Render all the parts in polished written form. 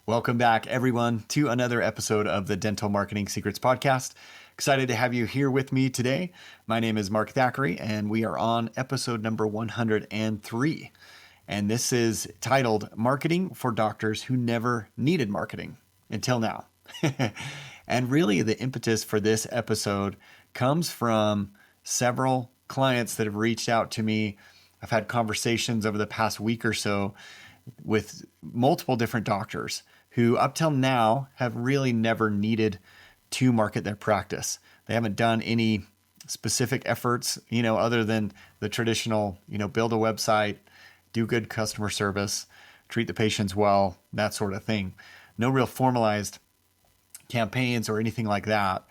Welcome back, everyone, to another episode of the Dental Marketing Secrets Podcast. Excited to have you here with me today. My name is Mark Thackeray, and we are on episode number 103. And this is titled Marketing for Doctors Who Never Needed Marketing Until Now. And really, the impetus for this episode comes from several clients that have reached out to me. I've had conversations over the past week or so with multiple different doctors who up till now have really never needed to market their practice. They haven't done any specific efforts, other than the traditional, build a website, do good customer service, treat the patients well, that sort of thing. No real formalized campaigns or anything like that,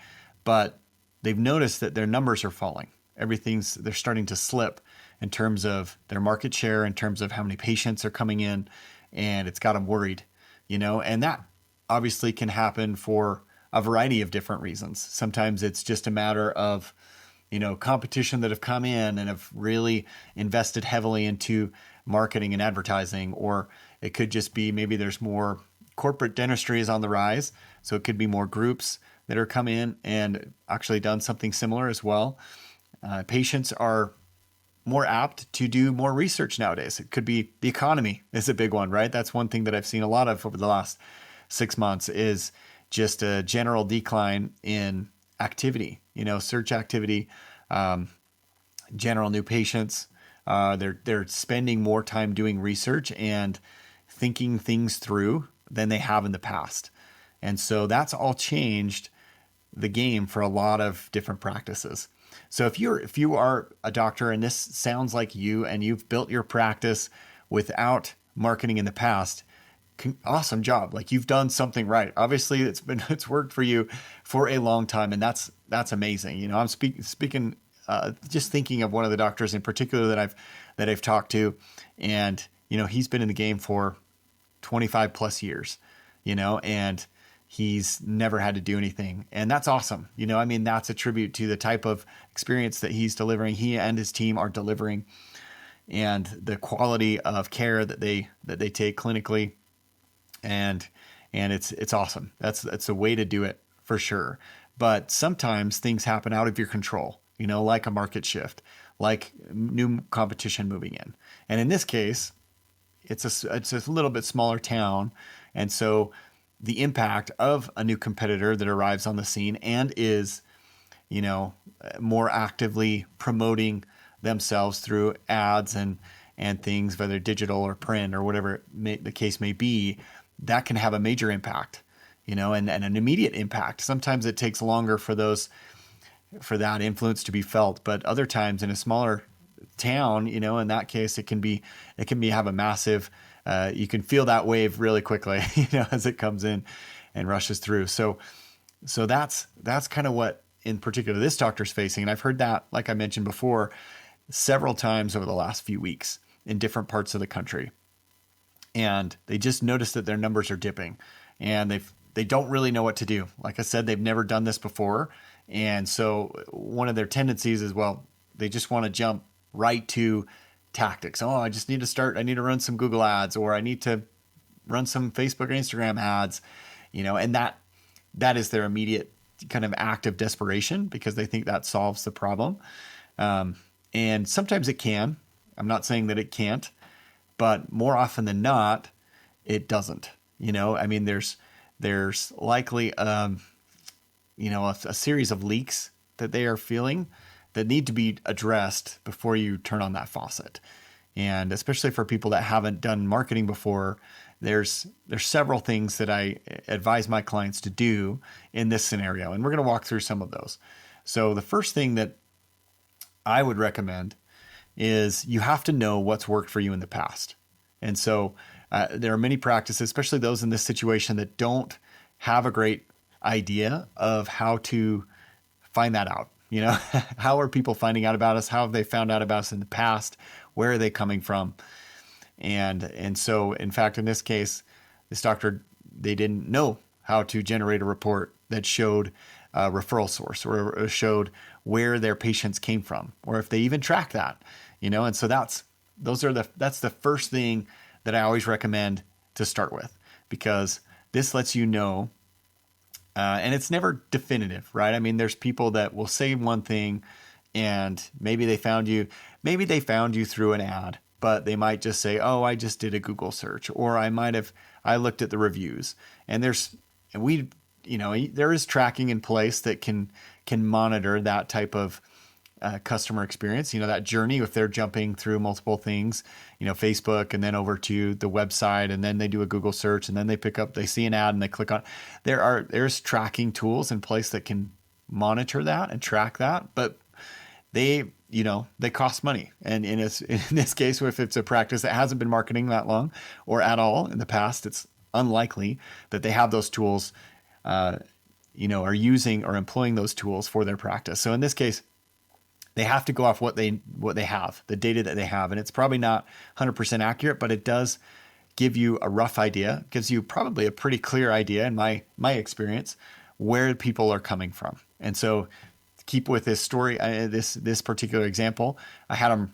but they've noticed that their numbers are falling. They're starting to slip in terms of their market share, in terms of how many patients are coming in, and it's got them worried, and that obviously can happen for a variety of different reasons. Sometimes it's just a matter of, competition that have come in and have really invested heavily into marketing and advertising, or it could just be maybe there's more corporate dentistry is on the rise. So it could be more groups that are come in and actually done something similar as well. Patients are more apt to do more research nowadays. It could be the economy is a big one, right? That's one thing that I've seen a lot of over the last 6 months is just a general decline in activity, search activity, general new patients. They're spending more time doing research and thinking things through than they have in the past. And so that's all changed the game for a lot of different practices. So if you are a doctor and this sounds like you and you've built your practice without marketing in the past, awesome job. Like you've done something right. Obviously it's worked for you for a long time, and that's amazing. I'm speaking just thinking of one of the doctors in particular that I've talked to, and he's been in the game for 25 plus years, and he's never had to do anything. And that's awesome. That's a tribute to the type of experience that he's delivering. He and his team are delivering, and the quality of care that they take clinically. And it's awesome. That's the way to do it for sure. But sometimes things happen out of your control, like a market shift, like new competition moving in. And in this case, it's a little bit smaller town. And so the impact of a new competitor that arrives on the scene and is, more actively promoting themselves through ads and things, whether digital or print or whatever the case may be, that can have a major impact, and an immediate impact. Sometimes it takes longer for that influence to be felt, but other times in a smaller town, in that case, it can have a massive, you can feel that wave really quickly, as it comes in and rushes through. So that's kind of what in particular this doctor's facing. And I've heard that, like I mentioned before, several times over the last few weeks in different parts of the country. And they just noticed that their numbers are dipping, and they don't really know what to do. Like I said, they've never done this before. And so one of their tendencies is, they just want to jump right to tactics. I just need to start. I need to run some Google ads, or I need to run some Facebook or Instagram ads, and that is their immediate kind of act of desperation because they think that solves the problem. And sometimes it can. I'm not saying that it can't, but more often than not, it doesn't. There's likely a series of leaks that they are feeling that need to be addressed before you turn on that faucet. And especially for people that haven't done marketing before, there's several things that I advise my clients to do in this scenario. And we're going to walk through some of those. So the first thing that I would recommend is you have to know what's worked for you in the past. And so there are many practices, especially those in this situation, that don't have a great idea of how to find that out. How are people finding out about us? How have they found out about us in the past? Where are they coming from? And so, in fact, in this case, this doctor, they didn't know how to generate a report that showed a referral source or showed where their patients came from, or if they even track that, and so that's the first thing that I always recommend to start with, because this lets you know, and it's never definitive, right? I mean, there's people that will say one thing and maybe they found you through an ad, but they might just say, oh, I just did a Google search, or I looked at the reviews. And there is tracking in place that can monitor that type of customer experience, that journey. If they're jumping through multiple things, Facebook and then over to the website, and then they do a Google search, and then they see an ad and they click on. There's tracking tools in place that can monitor that and track that, but they cost money. And in this case, if it's a practice that hasn't been marketing that long or at all in the past, it's unlikely that they have those tools, are using or employing those tools for their practice. So in this case, they have to go off what they have, the data that they have. And it's probably not 100% accurate, but it does give you a rough idea, gives you probably a pretty clear idea in my experience, where people are coming from. And so keep with this story, this particular example, I had them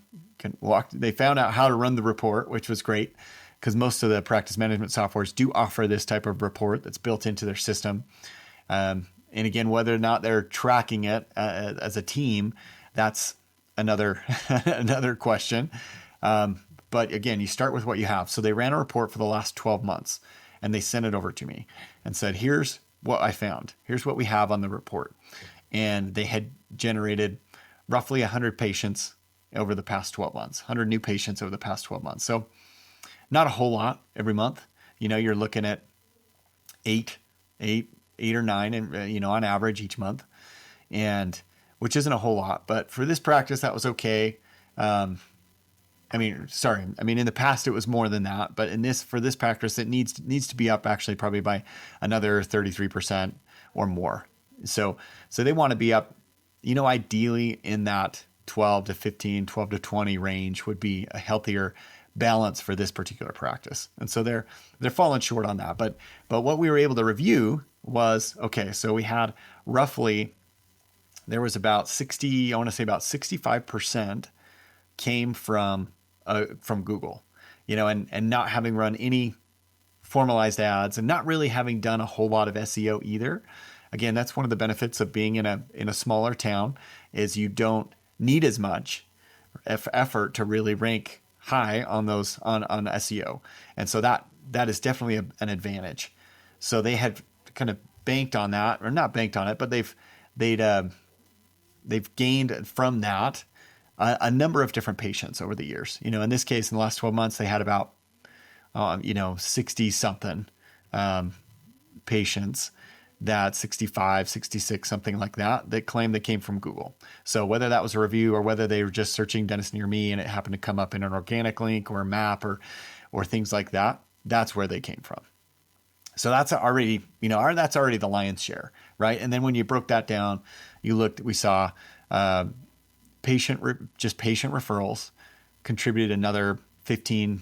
they found out how to run the report, which was great, because most of the practice management softwares do offer this type of report that's built into their system. And again, whether or not they're tracking it as a team, that's another question. But again, you start with what you have. So they ran a report for the last 12 months and they sent it over to me and said, here's what I found. Here's what we have on the report. And they had generated roughly 100 patients over the past 12 months, 100 new patients over the past 12 months. So not a whole lot every month. You're looking at eight or nine, and on average each month, and which isn't a whole lot. But for this practice, that was okay. In the past it was more than that, but for this practice, it needs to be up actually probably by another 33% or more. So they want to be up, ideally in that 12 to 15, 12 to 20 range would be a healthier balance for this particular practice. And so they're falling short on that. But what we were able to review was, okay, so we had roughly, there was about 65% came from Google, and not having run any formalized ads and not really having done a whole lot of SEO either. Again, that's one of the benefits of being in a smaller town, is you don't need as much effort to really rank high on those on SEO. And so that is definitely an advantage. So they had kind of banked on that, or not banked on it, but they've gained from that a number of different patients over the years. In this case, in the last 12 months, they had about 60 something patients, that 65, 66, something like that claim they came from Google. So whether that was a review or whether they were just searching dentist near me and it happened to come up in an organic link or a map or things like that, that's where they came from. So that's already, that's already the lion's share, right? And then when you broke that down, we saw patient referrals contributed another 15%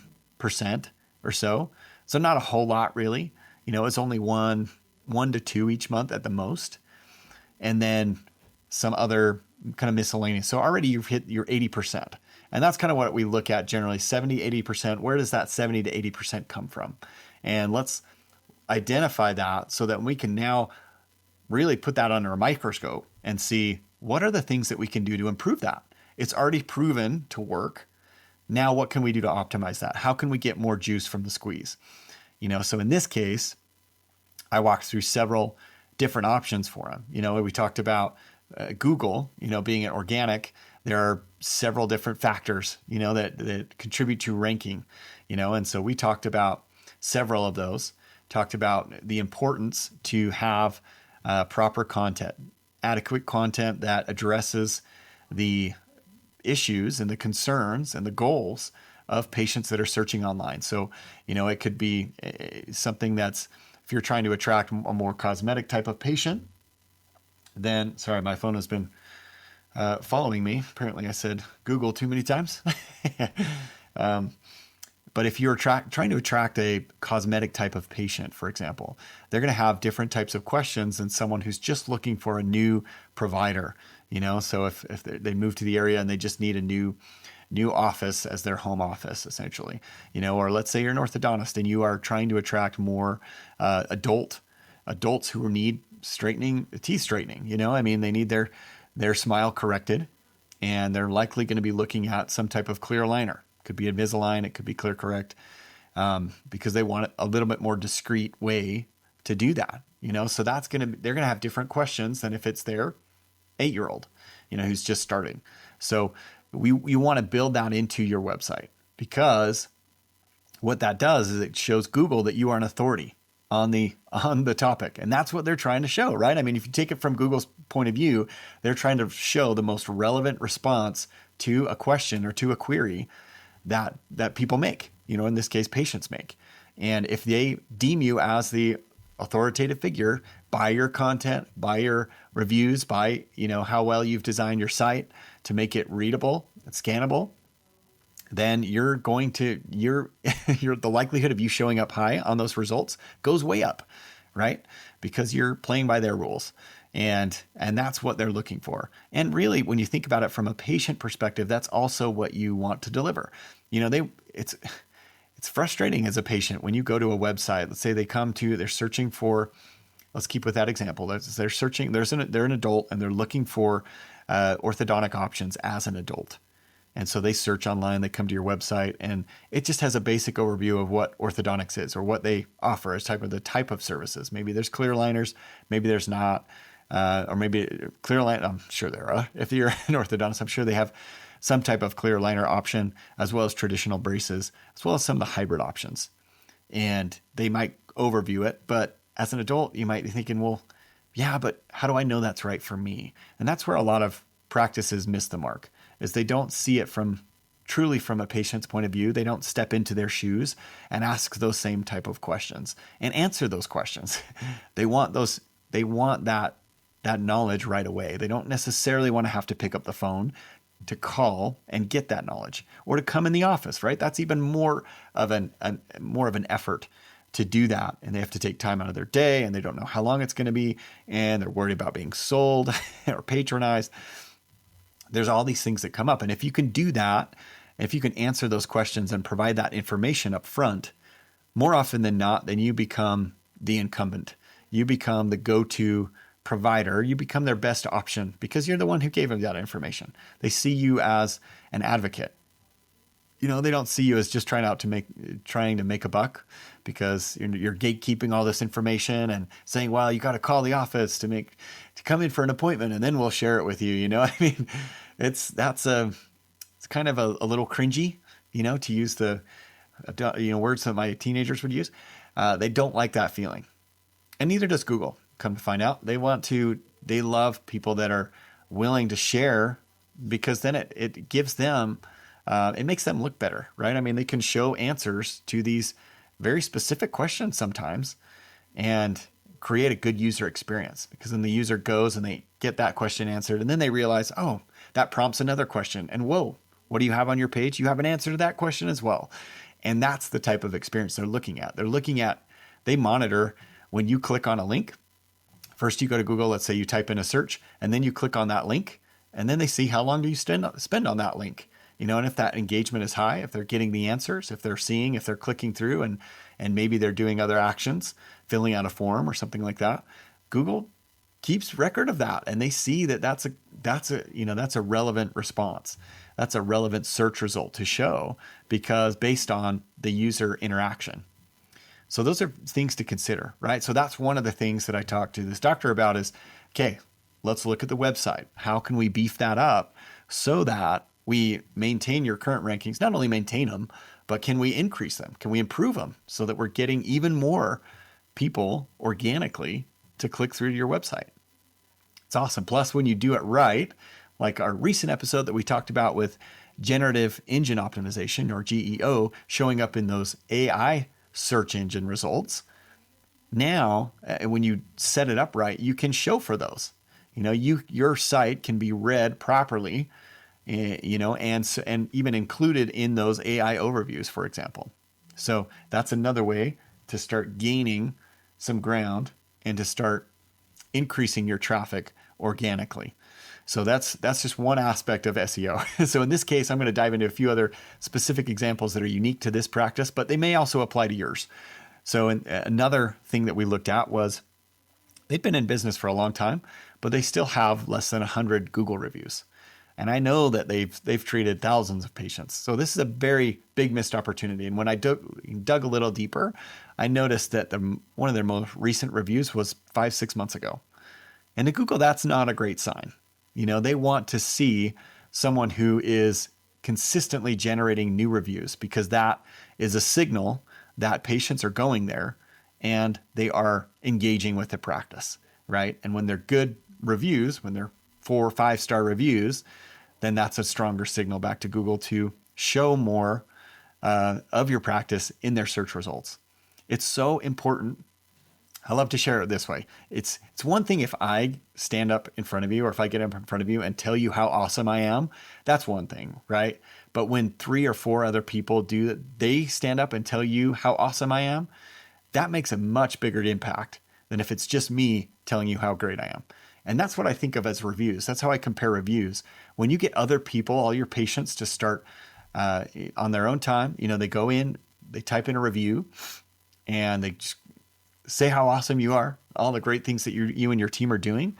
or so. So not a whole lot really. It's only one to two each month at the most. And then some other kind of miscellaneous. So already you've hit your 80%. And that's kind of what we look at generally, 70, 80%. Where does that 70 to 80% come from? And let's identify that so that we can now really put that under a microscope and see what are the things that we can do to improve that. It's already proven to work. Now, what can we do to optimize that? How can we get more juice from the squeeze? So in this case, I walked through several different options for them. We talked about Google, being an organic. There are several different factors, that contribute to ranking, and so we talked about several of those, talked about the importance to have proper content, adequate content that addresses the issues and the concerns and the goals of patients that are searching online. So, it could be something that's, if you're trying to attract a more cosmetic type of patient, then, sorry, my phone has been following me. Apparently I said Google too many times. But if you're trying to attract a cosmetic type of patient, for example, they're going to have different types of questions than someone who's just looking for a new provider. So if they move to the area and they just need a new new office as their home office, essentially, or let's say you're an orthodontist and you are trying to attract more adults who need teeth straightening. I mean, they need their smile corrected, and they're likely going to be looking at some type of clear aligner. It could be Invisalign, it could be Clear Correct, because they want a little bit more discreet way to do that. So they're going to have different questions than if it's their 8-year-old, who's just starting. So you want to build that into your website, because what that does is it shows Google that you are an authority on the topic. And that's what they're trying to show, right? I mean, if you take it from Google's point of view, they're trying to show the most relevant response to a question or to a query that people make, in this case, patients make. And if they deem you as the authoritative figure by your content, by your reviews, by, how well you've designed your site to make it readable and scannable, then the likelihood of you showing up high on those results goes way up, right? Because you're playing by their rules. And that's what they're looking for. And really, when you think about it from a patient perspective, that's also what you want to deliver. It's frustrating as a patient when you go to a website. Let's say they're searching for, let's keep with that example. They're searching, they're an adult and they're looking for orthodontic options as an adult. And so they search online, they come to your website, and it just has a basic overview of what orthodontics is or what they offer as the type of services. Maybe there's clear aligners, maybe there's not, or maybe clear aligner. I'm sure there are. If you're an orthodontist, I'm sure they have some type of clear aligner option, as well as traditional braces, as well as some of the hybrid options. And they might overview it, but as an adult, you might be thinking, well, yeah, but how do I know that's right for me? And that's where a lot of practices miss the mark, is they don't see it truly from a patient's point of view. They don't step into their shoes and ask those same type of questions and answer those questions. They want that knowledge right away. They don't necessarily want to have to pick up the phone to call and get that knowledge, or to come in the office, right? That's even more of an effort to do that. And they have to take time out of their day, and they don't know how long it's going to be, and they're worried about being sold or patronized. There's all these things that come up. And if you can do that, if you can answer those questions and provide that information up front, more often than not, then you become the incumbent. You become the go-to provider. You become their best option because you're the one who gave them that information. They see you as an advocate. They don't see you as just trying to make a buck, because you're gatekeeping all this information and saying, well, you got to call the office to come in for an appointment, and then we'll share it with you. I mean, it's kind of a little cringy, to use the words that my teenagers would use. They don't like that feeling, and neither does Google. Come to find out, they love people that are willing to share, because then it gives them. It makes them look better, right? I mean, they can show answers to these very specific questions sometimes and create a good user experience, because then the user goes and they get that question answered, and then they realize, oh, that prompts another question. And whoa, what do you have on your page? You have an answer to that question as well. And that's the type of experience they're looking at. They monitor when you click on a link. First, you go to Google, let's say you type in a search, and then you click on that link, and then they see how long do you spend on that link. And if that engagement is high, if they're getting the answers, if they're clicking through and maybe they're doing other actions, filling out a form or something like that, Google keeps record of that. And they see that that's a relevant response. That's a relevant search result to show, because based on the user interaction. So those are things to consider, right? So that's one of the things that I talked to this doctor about is, okay, let's look at the website. How can we beef that up so that we maintain your current rankings, not only maintain them, but can we increase them? Can we improve them so that we're getting even more people organically to click through to your website? It's awesome. Plus, when you do it right, like our recent episode that we talked about with generative engine optimization, or GEO, showing up in those AI search engine results, now, when you set it up right, you can show for those. Your site can be read properly, and even included in those AI overviews, for example. So that's another way to start gaining some ground and to start increasing your traffic organically. So that's just one aspect of SEO. So in this case, I'm going to dive into a few other specific examples that are unique to this practice, but they may also apply to yours. So another thing that we looked at was they've been in business for a long time, but they still have less than 100 Google reviews. And I know that they've treated thousands of patients. So this is a very big missed opportunity. And when I dug a little deeper, I noticed that one of their most recent reviews was 5-6 months ago. And to Google, that's not a great sign. They want to see someone who is consistently generating new reviews, because that is a signal that patients are going there and they are engaging with the practice, right? And when they're good reviews, when they're 4 or 5-star reviews, then that's a stronger signal back to Google to show more of your practice in their search results. It's so important. I love to share it this way. It's one thing if I stand up in front of you, or if I get up in front of you and tell you how awesome I am, that's one thing, right? But when 3 or 4 other people do that, they stand up and tell you how awesome I am, that makes a much bigger impact than if it's just me telling you how great I am. And that's what I think of as reviews. That's how I compare reviews. When you get other people, all your patients, to start on their own time, they go in, they type in a review, and they just say how awesome you are, all the great things that you and your team are doing.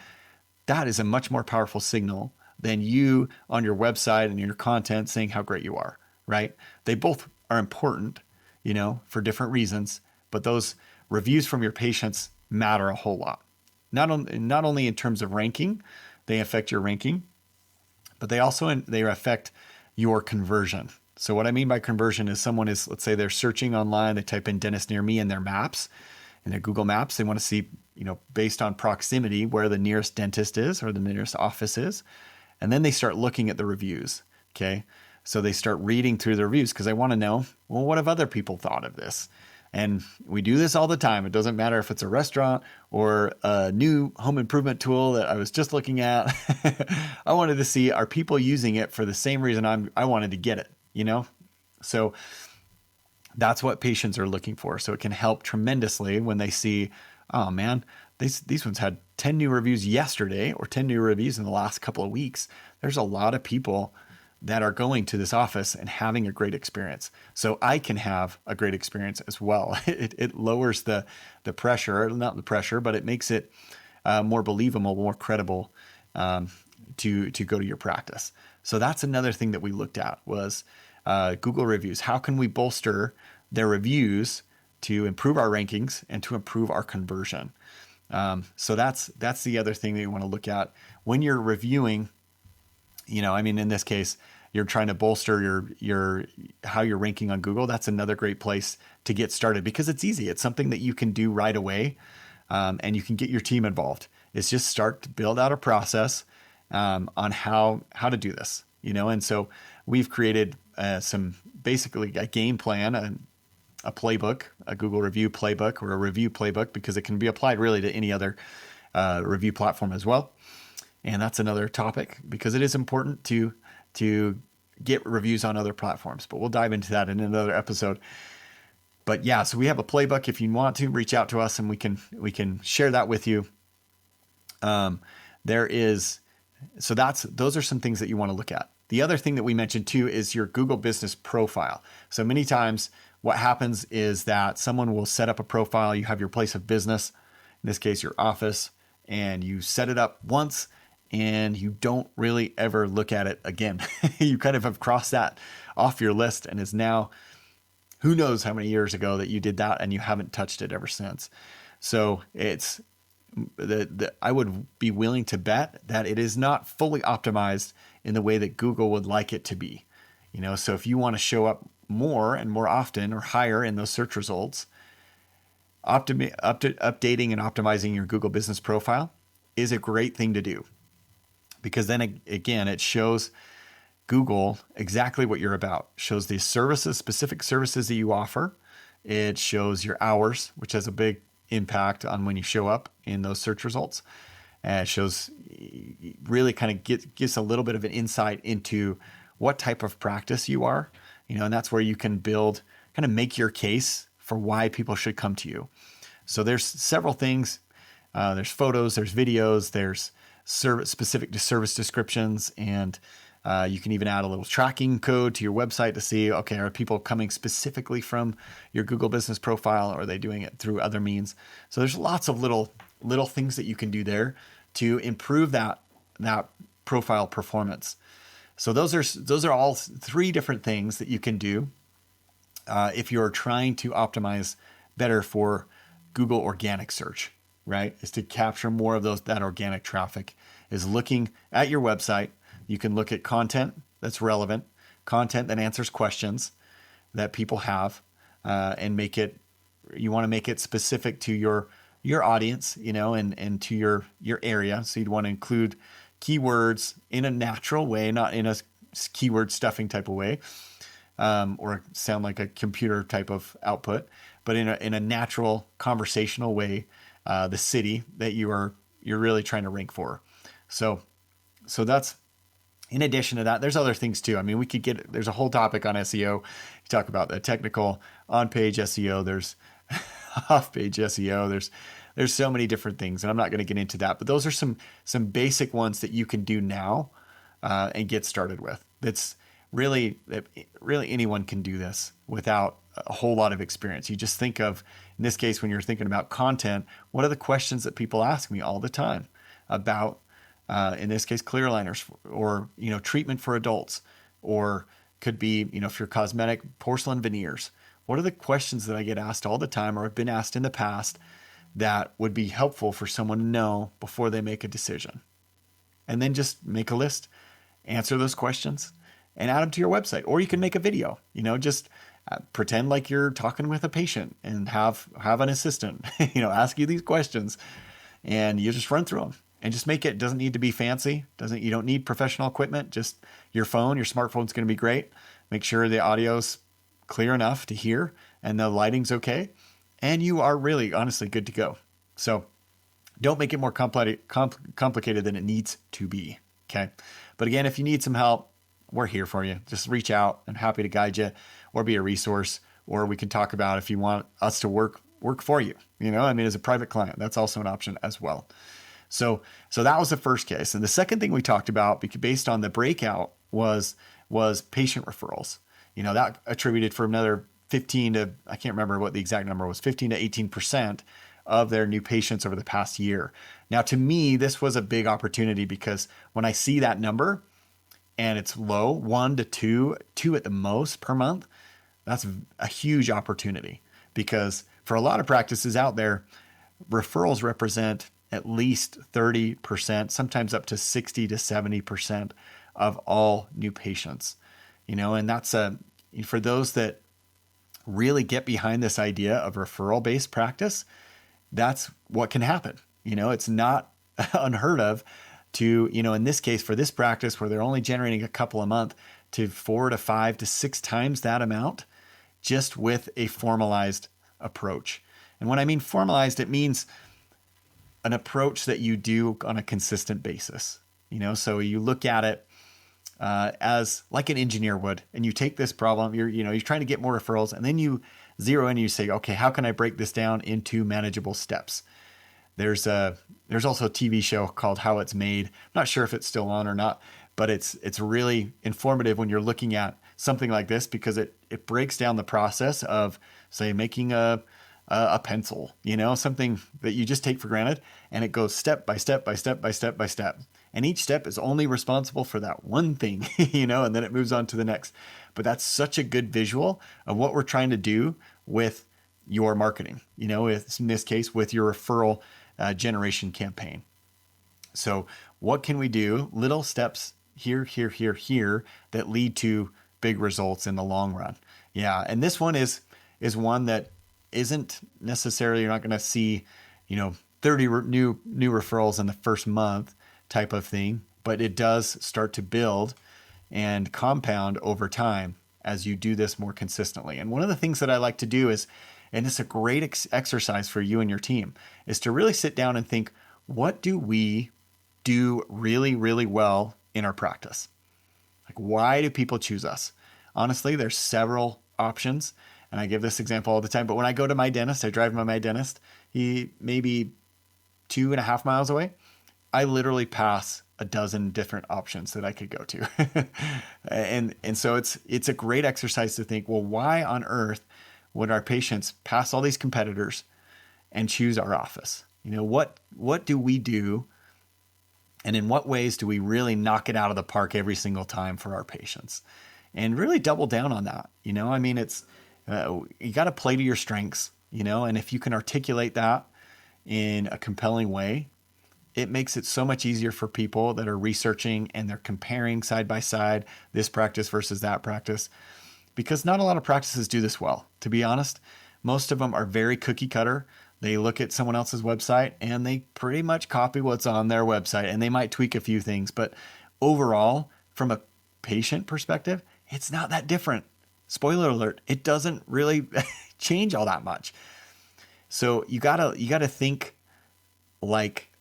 That is a much more powerful signal than you on your website and your content saying how great you are, right? They both are important, for different reasons, but those reviews from your patients matter a whole lot. Not only in terms of ranking, they affect your ranking, but they affect your conversion. So what I mean by conversion is let's say they're searching online, they type in dentist near me in their maps, in their Google Maps, they want to see, based on proximity, where the nearest dentist is or the nearest office is. And then they start looking at the reviews. Okay. So they start reading through the reviews because they want to know, well, what have other people thought of this? And we do this all the time. It doesn't matter if it's a restaurant or a new home improvement tool that I was just looking at. I wanted to see, are people using it for the same reason I wanted to get it, So that's what patients are looking for. So it can help tremendously when they see, oh man, these ones had 10 new reviews yesterday or 10 new reviews in the last couple of weeks. There's a lot of people that are going to this office and having a great experience. So I can have a great experience as well. It lowers the pressure, not the pressure, but it makes it more believable, more credible to go to your practice. So that's another thing that we looked at was Google reviews. How can we bolster their reviews to improve our rankings and to improve our conversion? So that's the other thing that you want to look at when you're reviewing. In this case, you're trying to bolster your how you're ranking on Google. That's another great place to get started because it's easy. It's something that you can do right away, and you can get your team involved. It's just start to build out a process on how to do this. And so we've created basically a game plan, a playbook, a Google review playbook or a review playbook, because it can be applied really to any other review platform as well. And that's another topic because it is important to get reviews on other platforms, but we'll dive into that in another episode. But yeah, so we have a playbook. If you want to reach out to us and we can share that with you. Those are some things that you want to look at. The other thing that we mentioned too is your Google business profile. So many times what happens is that someone will set up a profile. You have your place of business, in this case, your office, and you set it up once and you don't really ever look at it again. You kind of have crossed that off your list and is now, who knows how many years ago that you did that and you haven't touched it ever since. So it's I would be willing to bet that it is not fully optimized in the way that Google would like it to be. So if you want to show up more and more often or higher in those search results, updating and optimizing your Google business profile is a great thing to do. Because then again, it shows Google exactly what you're about. Shows the specific services that you offer. It shows your hours, which has a big impact on when you show up in those search results. And it shows, really kind of gives a little bit of an insight into what type of practice you are, and that's where you can kind of make your case for why people should come to you. So there's several things. There's photos, there's videos, there's specific to service descriptions, and you can even add a little tracking code to your website to see, okay, are people coming specifically from your Google Business Profile, or are they doing it through other means? So there's lots of little things that you can do there to improve that profile performance. So those are all three different things that you can do if you're trying to optimize better for Google organic search, right? Is to capture more of that organic traffic, is looking at your website. You can look at content that's relevant, content that answers questions that people have, and you want to make it specific to your audience, and to your area. So you'd want to include keywords in a natural way, not in a keyword stuffing type of way, or sound like a computer type of output, but in a natural conversational way, the city that you're really trying to rank for. So that's, in addition to that, there's other things too. I mean, there's a whole topic on SEO. You talk about the technical on-page SEO, there's off-page SEO, there's so many different things, and I'm not going to get into that, but those are some basic ones that you can do now and get started with. That's really anyone can do this without a whole lot of experience. You just think of, in this case, when you're thinking about content, what are the questions that people ask me all the time about, in this case, clear aligners, or treatment for adults, or could be, if you're cosmetic, porcelain veneers. What are the questions that I get asked all the time, or have been asked in the past, that would be helpful for someone to know before they make a decision? And then just make a list, answer those questions, and add them to your website. Or you can make a video, just pretend like you're talking with a patient and have an assistant, ask you these questions, and you just run through them and just make it. Doesn't need to be fancy. You don't need professional equipment. Just your smartphone's going to be great. Make sure the audio's clear enough to hear and the lighting's okay. And you are really, honestly, good to go. So don't make it more complicated than it needs to be. Okay. But again, if you need some help, we're here for you. Just reach out. I'm happy to guide you or be a resource, or we can talk about if you want us to work for you. As a private client, that's also an option as well. So that was the first case. And the second thing we talked about, based on the breakout, was patient referrals. That attributed for another 15 to, I can't remember what the exact number was, 15 to 18% of their new patients over the past year. Now, to me, this was a big opportunity, because when I see that number and it's low, 1 to 2 at the most per month, that's a huge opportunity, because for a lot of practices out there, referrals represent at least 30%, sometimes up to 60 to 70% of all new patients. And that's for those that really get behind this idea of referral-based practice, that's what can happen. It's not unheard of to, in this case, for this practice where they're only generating a couple a month, to 4 to 5 to 6 times that amount just with a formalized approach. And when I mean formalized, it means an approach that you do on a consistent basis. So you look at it as like an engineer would, and you take this problem, you're trying to get more referrals, and then you zero in and you say, okay, how can I break this down into manageable steps? There's also a TV show called How It's Made. I'm not sure if it's still on or not, but it's really informative when you're looking at something like this, because it breaks down the process of, say, making a pencil, something that you just take for granted, and it goes step by step by step by step by step. And each step is only responsible for that one thing, and then it moves on to the next. But that's such a good visual of what we're trying to do with your marketing, in this case, with your referral generation campaign. So what can we do? Little steps here, that lead to big results in the long run. Yeah. And this one is one that isn't necessarily, you're not going to see, 30 new referrals in the first month type of thing, but it does start to build and compound over time as you do this more consistently. And one of the things that I like to do is, and it's a great exercise for you and your team, is to really sit down and think, what do we do really, really well in our practice? Like, why do people choose us? Honestly, there's several options. And I give this example all the time, but when I go to my dentist, I drive by my dentist, he may be 2.5 miles away. I literally pass a dozen different options that I could go to. And so it's a great exercise to think, well, why on earth would our patients pass all these competitors and choose our office? What do we do, and in what ways do we really knock it out of the park every single time for our patients? And really double down on that. I mean, it's you got to play to your strengths, and if you can articulate that in a compelling way, it makes it so much easier for people that are researching and they're comparing side by side this practice versus that practice, because not a lot of practices do this well. To be honest, most of them are very cookie cutter. They look at someone else's website and they pretty much copy what's on their website, and they might tweak a few things, but overall, from a patient perspective, it's not that different. Spoiler alert, it doesn't really change all that much. So you gotta think like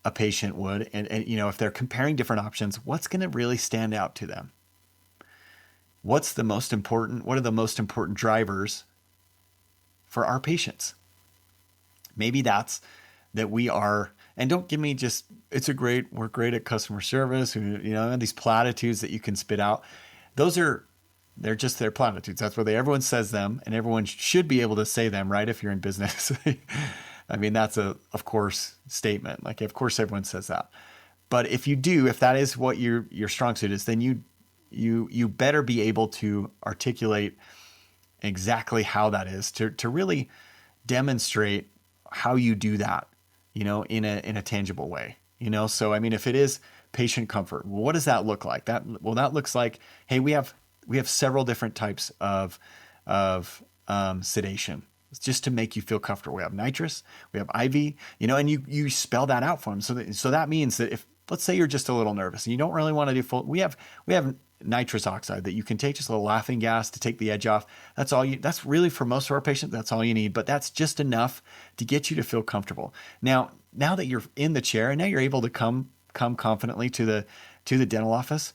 a patient would, and if they're comparing different options, what's going to really stand out to them? What are the most important drivers for our patients? Maybe that's that we are, and don't give me just, we're great at customer service, these platitudes that you can spit out. They're just their platitudes. That's where everyone says them, and everyone should be able to say them, right? If you're in business. I mean, that's of course statement. Like, of course everyone says that. But if that is what your strong suit is, then you better be able to articulate exactly how that is to really demonstrate how you do that, in a tangible way. So I mean, if it is patient comfort, well, what does that look like? That looks like, hey, we have several different types of sedation. It's just to make you feel comfortable. We have nitrous, we have IV, and you spell that out for them. So that means that if, let's say you're just a little nervous and you don't really want to do full, we have nitrous oxide that you can take, just a little laughing gas to take the edge off. That's really, for most of our patients, that's all you need, but that's just enough to get you to feel comfortable. Now that you're in the chair and now you're able to come confidently to the dental office,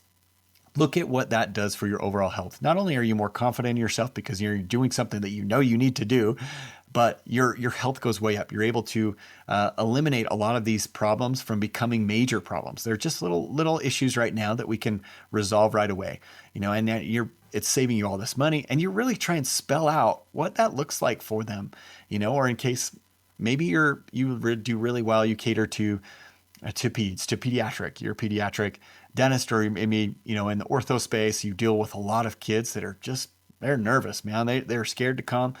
look at what that does for your overall health. Not only are you more confident in yourself because you're doing something that you need to do, but your health goes way up. You're able to eliminate a lot of these problems from becoming major problems. They're just little issues right now that we can resolve right away. And it's saving you all this money, and you really try and spell out what that looks like for them. Or in case maybe you do really well, you cater to pediatric. You're a pediatric dentist, or maybe, in the ortho space, you deal with a lot of kids that are they're nervous, man. They're scared to come.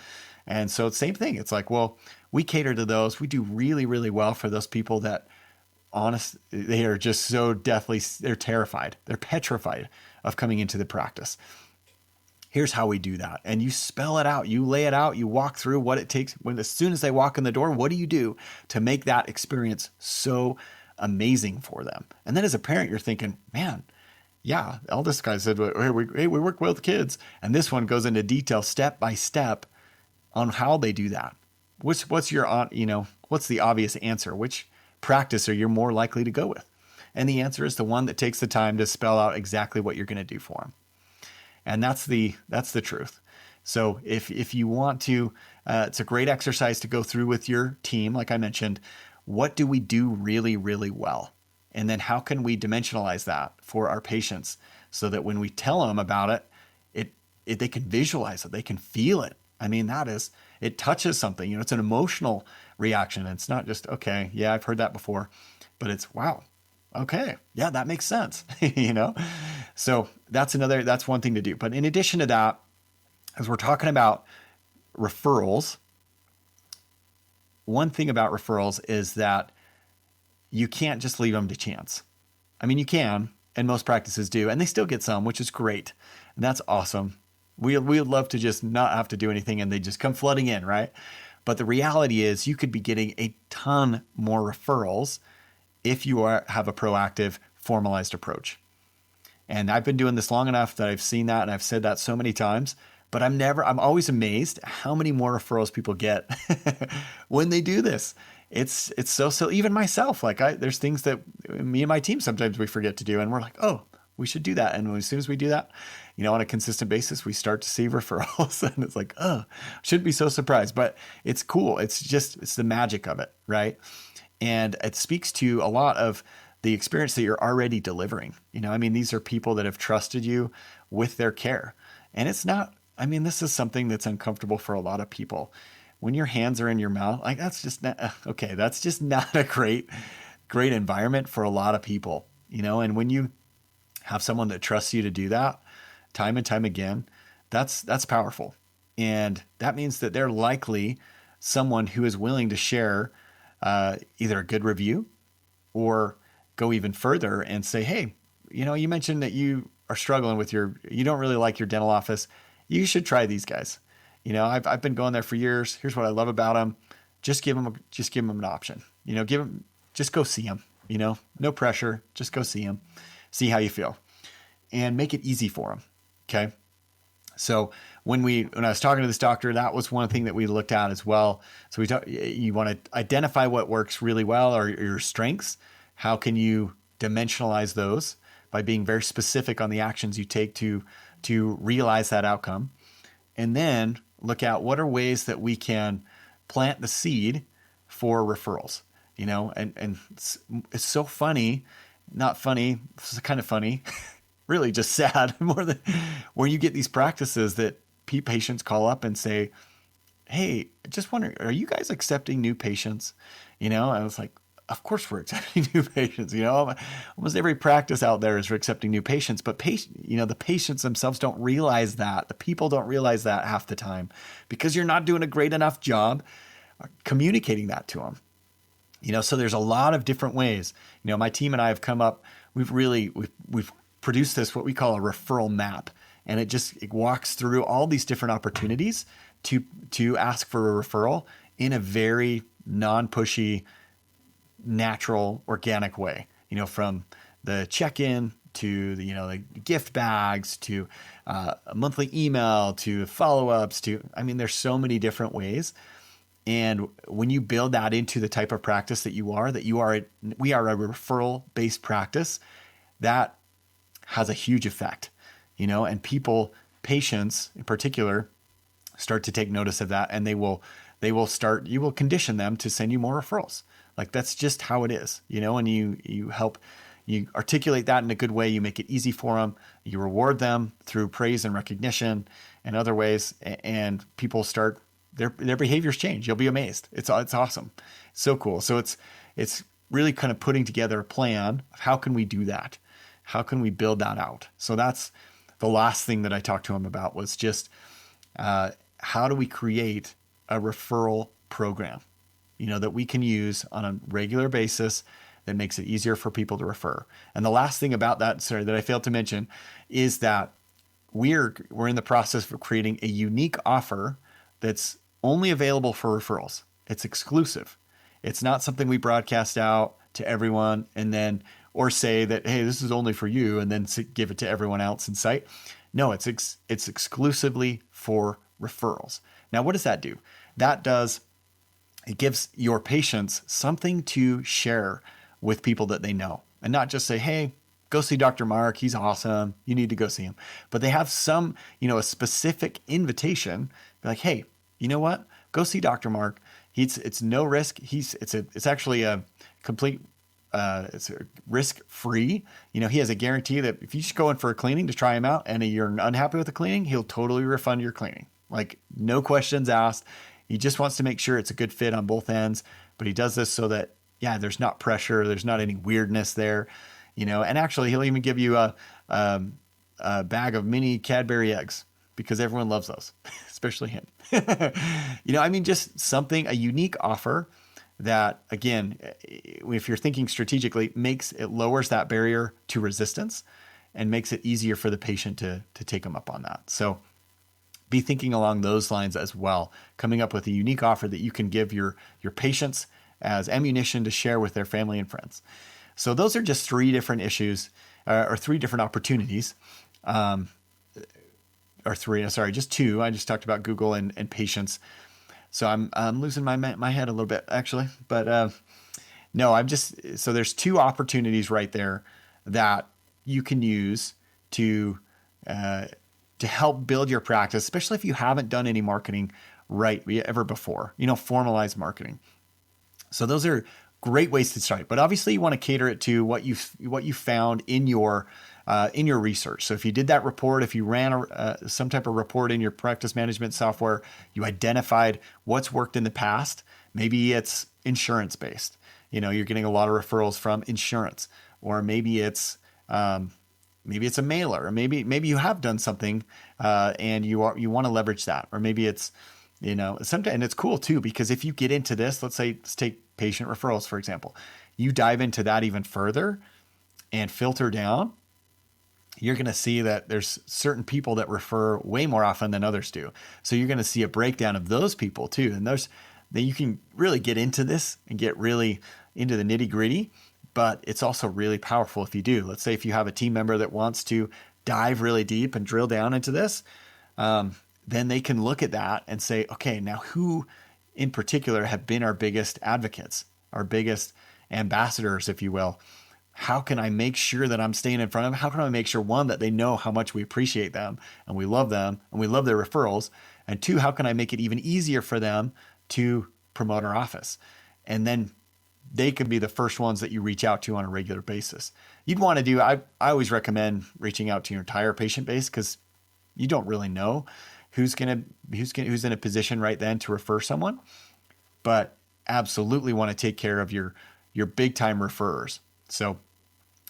And so it's the same thing. It's like, well, we cater to those. We do really, really well for those people that they are just so deathly, they're terrified. They're petrified of coming into the practice. Here's how we do that. And you spell it out, you lay it out, you walk through what it takes as soon as they walk in the door, what do you do to make that experience so amazing for them? And then as a parent, you're thinking, man, yeah, all this guy said, hey, we work well with kids. And this one goes into detail, step by step, on how they do that. What's the obvious answer? Which practice are you more likely to go with? And the answer is the one that takes the time to spell out exactly what you're going to do for them. And that's the truth. So if you want to, it's a great exercise to go through with your team. Like I mentioned, what do we do really, really well? And then how can we dimensionalize that for our patients so that when we tell them about it, they can visualize it, they can feel it. I mean, it touches something, it's an emotional reaction. It's not just, okay, yeah, I've heard that before, but it's, wow, okay, yeah, that makes sense, So that's one thing to do. But in addition to that, as we're talking about referrals, one thing about referrals is that you can't just leave them to chance. I mean, you can, and most practices do, and they still get some, which is great. And that's awesome. We would love to just not have to do anything and they just come flooding in, right? But the reality is you could be getting a ton more referrals if you have a proactive, formalized approach. And I've been doing this long enough that I've seen that, and I've said that so many times, but I'm always amazed how many more referrals people get when they do this. It's so even myself, there's things that me and my team, sometimes we forget to do, and we're like, oh, we should do that. And as soon as we do that, on a consistent basis, we start to see referrals, and it's like, oh, shouldn't be so surprised, but it's cool. It's the magic of it, right? And it speaks to a lot of the experience that you're already delivering. These are people that have trusted you with their care. And it's not, this is something that's uncomfortable for a lot of people. When your hands are in your mouth, like that's just not, okay, that's just not a great environment for a lot of people, and when you have someone that trusts you to do that time and time again, that's powerful. And that means that they're likely someone who is willing to share either a good review or go even further and say, hey, you mentioned that you are struggling with you don't really like your dental office. You should try these guys. I've been going there for years. Here's what I love about them. Just give them an option. Just go see them. No pressure. Just go see them. See how you feel, and make it easy for them. Okay. So when I was talking to this doctor, that was one thing that we looked at as well. So you want to identify what works really well or your strengths. How can you dimensionalize those by being very specific on the actions you take to realize that outcome? And then look at what are ways that we can plant the seed for referrals, and it's so funny, not funny, it's kind of funny, really just sad more than where you get these practices that patients call up and say, hey, just wondering, are you guys accepting new patients? I was like, of course we're accepting new patients. Almost every practice out there is for accepting new patients, but the patients themselves don't realize that. The people don't realize that half the time because you're not doing a great enough job communicating that to them. So there's a lot of different ways. My team and I have come up, we've produced this, what we call a referral map. And it walks through all these different opportunities to ask for a referral in a very non-pushy, natural, organic way, from the check-in to the gift bags to a monthly email to follow-ups there's so many different ways. And when you build that into the type of practice that we are a referral-based practice, that has a huge effect, and patients in particular start to take notice of that, and you will condition them to send you more referrals. Like that's just how it is, and you articulate that in a good way. You make it easy for them. You reward them through praise and recognition and other ways, and people start their behaviors change. You'll be amazed. It's awesome. It's so cool. So it's really kind of putting together a plan of how can we do that? How can we build that out? So that's the last thing that I talked to him about was just how do we create a referral program, that we can use on a regular basis that makes it easier for people to refer. And the last thing about that, that I failed to mention is that we're in the process of creating a unique offer that's only available for referrals. It's exclusive. It's not something we broadcast out to everyone or say that, hey, this is only for you, and then give it to everyone else in sight. No, it's exclusively for referrals. Now, what does that do? It gives your patients something to share with people that they know, and not just say, hey, go see Dr. Mark. He's awesome. You need to go see him. But they have some, a specific invitation. Be like, hey, you know what? Go see Dr. Mark. It's no risk. It's actually a complete, it's risk free. He has a guarantee that if you just go in for a cleaning to try him out and you're unhappy with the cleaning, he'll totally refund your cleaning. Like no questions asked. He just wants to make sure it's a good fit on both ends, but he does this so that, there's not pressure. There's not any weirdness there, and actually he'll even give you a bag of mini Cadbury eggs because everyone loves those, especially him. Just something, a unique offer that, again, if you're thinking strategically, lowers that barrier to resistance and makes it easier for the patient to take them up on that. So be thinking along those lines as well, coming up with a unique offer that you can give your patients as ammunition to share with their family and friends. So those are just three different issues or three different opportunities. Just two. I just talked about Google and patients. So I'm losing my head a little bit actually, but so there's two opportunities right there that you can use to help build your practice, especially if you haven't done any marketing ever before, formalized marketing. So those are great ways to start. But obviously you want to cater it to what you found in your research. So if you did that report, if you ran some type of report in your practice management software, you identified what's worked in the past. Maybe it's insurance based. You're getting a lot of referrals from insurance, or maybe it's a mailer, or maybe you have done something and you want to leverage that, or maybe it's sometimes, and it's cool too, because if you get into this, let's take patient referrals, for example, you dive into that even further and filter down, you're going to see that there's certain people that refer way more often than others do. So you're going to see a breakdown of those people too. And that you can really get into this and get really into the nitty gritty, but it's also really powerful if you do. Let's say if you have a team member that wants to dive really deep and drill down into this, then they can look at that and say, okay, now who in particular have been our biggest advocates, our biggest ambassadors, if you will? How can I make sure that I'm staying in front of them? How can I make sure, one, that they know how much we appreciate them and we love their referrals? And two, how can I make it even easier for them to promote our office? And then they could be the first ones that you reach out to on a regular basis. You'd want to do, I always recommend reaching out to your entire patient base, because you don't really know who's in a position right then to refer someone, but absolutely want to take care of your big time referrers. So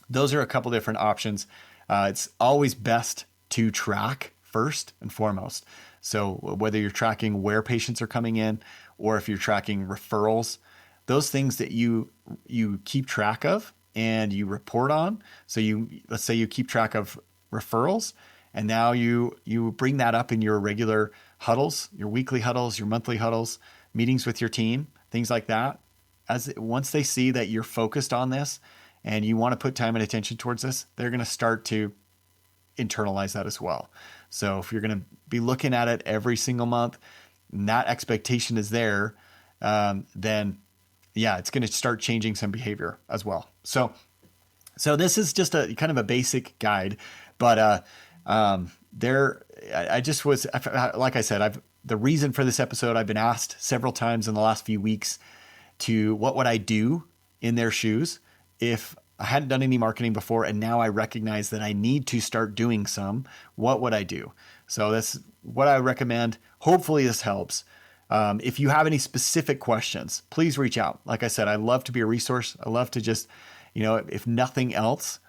those are a couple different options. It's always best to track first and foremost. So whether you're tracking where patients are coming in, or if you're tracking referrals, those things that you keep track of and you report on. So let's say you keep track of referrals, and now you bring that up in your regular huddles, your weekly huddles, your monthly huddles, meetings with your team, things like that. Once they see that you're focused on this and you want to put time and attention towards this, they're going to start to internalize that as well. So if you're going to be looking at it every single month, and that expectation is there, then yeah, it's going to start changing some behavior as well. So this is just a kind of a basic guide, but I just was, like I said, the reason for this episode, I've been asked several times in the last few weeks what would I do in their shoes if I hadn't done any marketing before, and now I recognize that I need to start doing some. What would I do? So that's what I recommend. Hopefully this helps. If you have any specific questions, please reach out. Like I said, I love to be a resource. I love to just, if nothing else,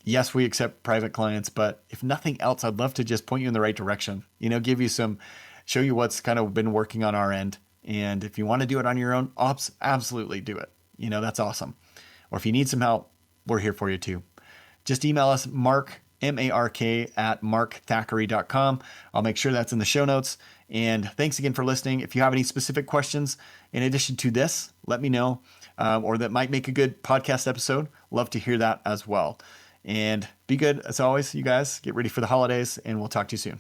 yes, we accept private clients, but if nothing else, I'd love to just point you in the right direction, give you show you what's kind of been working on our end. And if you want to do it on your own, absolutely do it. That's awesome. Or if you need some help, we're here for you too. Just email us, Mark, MARK, at markthackeray.com. I'll make sure that's in the show notes. And thanks again for listening. If you have any specific questions in addition to this, let me know, or that might make a good podcast episode. Love to hear that as well. And be good as always, you guys. Get ready for the holidays, and we'll talk to you soon.